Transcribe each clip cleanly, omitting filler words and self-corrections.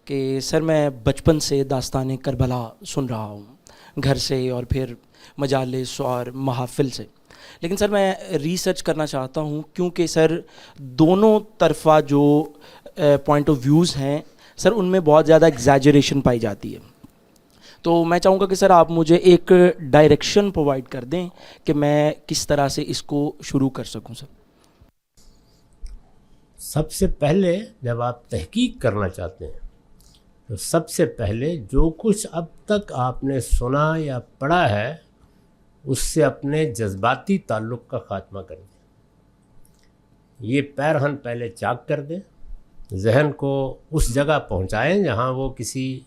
کہ سر میں بچپن سے داستان کربلا سن رہا ہوں گھر سے اور پھر مجالس اور محافل سے، لیکن سر میں ریسرچ کرنا چاہتا ہوں کیونکہ سر دونوں طرفہ جو پوائنٹ آف ویوز ہیں سر ان میں بہت زیادہ ایگزیجریشن پائی جاتی ہے. تو میں چاہوں گا کہ سر آپ مجھے ایک ڈائریکشن پرووائڈ کر دیں کہ میں کس طرح سے اس کو شروع کر سکوں. سر سب سے پہلے جب آپ تحقیق کرنا چاہتے ہیں تو سب سے پہلے جو کچھ اب تک آپ نے سنا یا پڑھا ہے اس سے اپنے جذباتی تعلق کا خاتمہ کر دیں. یہ پیرہن پہلے چاک کر دیں، ذہن کو اس جگہ پہنچائیں جہاں وہ کسی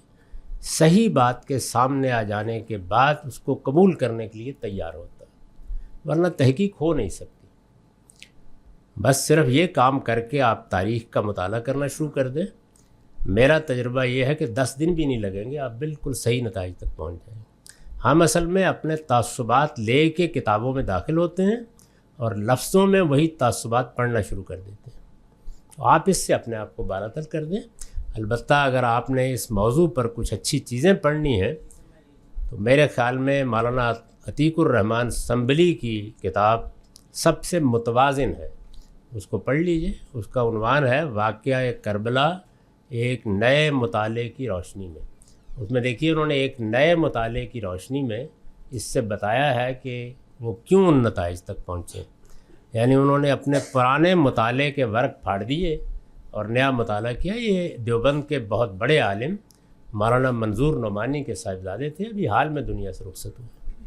صحیح بات کے سامنے آ جانے کے بعد اس کو قبول کرنے کے لیے تیار ہوتا ہے، ورنہ تحقیق ہو نہیں سکتی. بس صرف یہ کام کر کے آپ تاریخ کا مطالعہ کرنا شروع کر دیں. میرا تجربہ یہ ہے کہ 10 دن بھی نہیں لگیں گے، آپ بالکل صحیح نتائج تک پہنچ جائیں. ہم اصل میں اپنے تعصبات لے کے کتابوں میں داخل ہوتے ہیں اور لفظوں میں وہی تعصبات پڑھنا شروع کر دیتے ہیں. تو آپ اس سے اپنے آپ کو بالاتر کر دیں. البتہ اگر آپ نے اس موضوع پر کچھ اچھی چیزیں پڑھنی ہیں تو میرے خیال میں مولانا عتیق الرحمن سنبلی کی کتاب سب سے متوازن ہے، اس کو پڑھ لیجئے. اس کا عنوان ہے واقعہ کربلا ایک نئے مطالعے کی روشنی میں. اس میں دیکھیے انہوں نے ایک نئے مطالعے کی روشنی میں اس سے بتایا ہے کہ وہ کیوں ان نتائج تک پہنچے. یعنی انہوں نے اپنے پرانے مطالعے کے ورق پھاڑ دیے اور نیا مطالعہ کیا. یہ دیوبند کے بہت بڑے عالم مولانا منظور نعمانی کے صاحبزادے تھے، ابھی حال میں دنیا سے رخصت ہوئے.